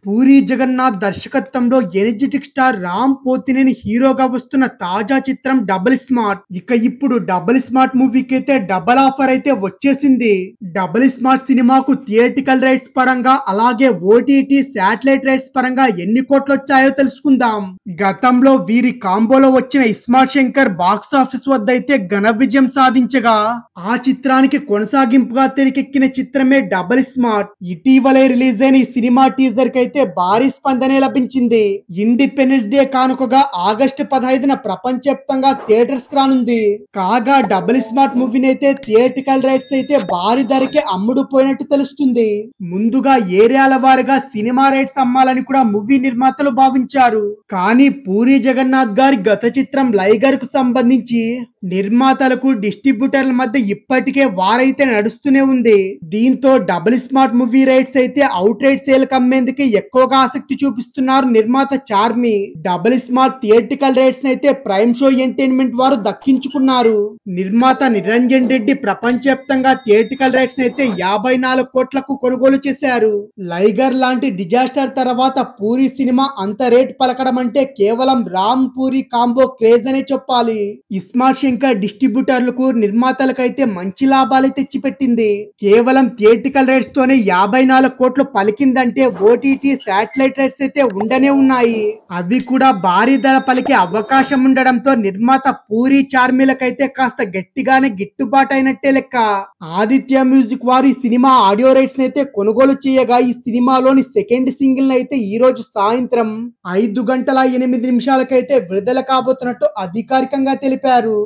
పూరి జగన్నాథ్ దర్శకత్వంలో energetic star Ram Pothineni హీరోగా వస్తున్న తాజా చిత్రం డబుల్ స్మార్ట్. ఇప్పుడు డబుల్ స్మార్ట్ మూవీకి అయితే డబుల్ ఆఫర్ అయితే వచ్చేసింది. డబుల్ స్మార్ట్ సినిమాకు థియేటికల్ రైట్స్ పరంగా అలాగే ఓటీటీ శాటిలైట్ రైట్స్ పరంగా ఎన్ని కోట్లు వచ్చాయో తెలుసుకుందాం. గతంలో వీరి కాంబోలో వచ్చిన ఇస్మార్ట్ శంకర్ బాక్స్ ఆఫీస్ వద్ద అయితే ఘన విజయం సాధించగా ఆ చిత్రానికి కొనసాగింపుగా తెరకెక్కిన చిత్రమే డబుల్ స్మార్ట్. ఇటీవలే రిలీజ్ అయిన ఈ సినిమా టీజర్ కి అయితే భారీ స్పందనే లభించింది. ఇండిపెండెన్స్ డే కానుకగా ఆగస్టు 15న ప్రపంచవ్యాప్తంగా థియేటర్స్ రానుంది. కాగా డబుల్ స్మార్ట్ మూవీని అయితే థియేటికల్ రైట్స్ అయితే భారీ ధరకే అమ్ముడుపోయినట్టు తెలుస్తుంది. ముందుగా ఏరియాల వారిగా సినిమా రైట్స్ అమ్మాలని కూడా మూవీ నిర్మాతలు భావించారు. కానీ పూరి జగన్నాథ్ గారి గత చిత్రం లైగర్ కు సంబంధించి నిర్మాతలకు డిస్ట్రిబ్యూటర్ల మధ్య ఇప్పటికే వారైతే నడుస్తూనే ఉంది. దీంతో డబుల్ స్మార్ట్ మూవీ రైట్స్ అయితే అవుట్ రైట్ సేల్ కమ్మేందుకు ఎక్కువగా ఆసక్తి చూపిస్తున్నారు నిర్మాత Charmi. Double smart theatrical rights అయితే ప్రైమ్ షో ఎంటర్టైన్మెంట్ వారు దక్కించుకున్నారు. నిర్మాత నిరంజన్ రెడ్డి ప్రపంచవ్యాప్తంగా థియేటికల్ రైట్స్ అయితే 54 కోట్లకు కొనుగోలు చేశారు. లైగర్ లాంటి డిజాస్టర్ తర్వాత పూరి సినిమా అంత రేట్ పలకడం అంటే కేవలం రామ్ పూరి కాంబో క్రేజ్ అనే చెప్పాలి. ఇస్మార్ట్ శంకర్ డిస్ట్రిబ్యూటర్లకు నిర్మాతలకు అయితే మంచి లాభాలు తెచ్చిపెట్టింది. కేవలం థియేటికల్ రైట్స్ తోనే 54 కోట్లు పలికిందంటే ఓటీటీ శాటిలైట్ రైట్స్ అయితే ఉండనే ఉన్నాయి. అవి కూడా భారీ ధర పలికే అవకాశం ఉండడంతో నిర్మాత పూరి చార్మిలకైతే కాస్త గట్టిగానే గిట్టుబాటు అయినట్టే లెక్క. ఆదిత్య మ్యూజిక్ వారు ఈ సినిమా ఆడియో రైట్స్ అయితే కొనుగోలు చేయగా ఈ సినిమాలోని సెకండ్ సింగిల్ అయితే ఈ రోజు సాయంత్రం 5 గంటల 8 నిమిషాలకైతే విడుదల కాబోతున్నట్టు అధికారికంగా తెలిపారు.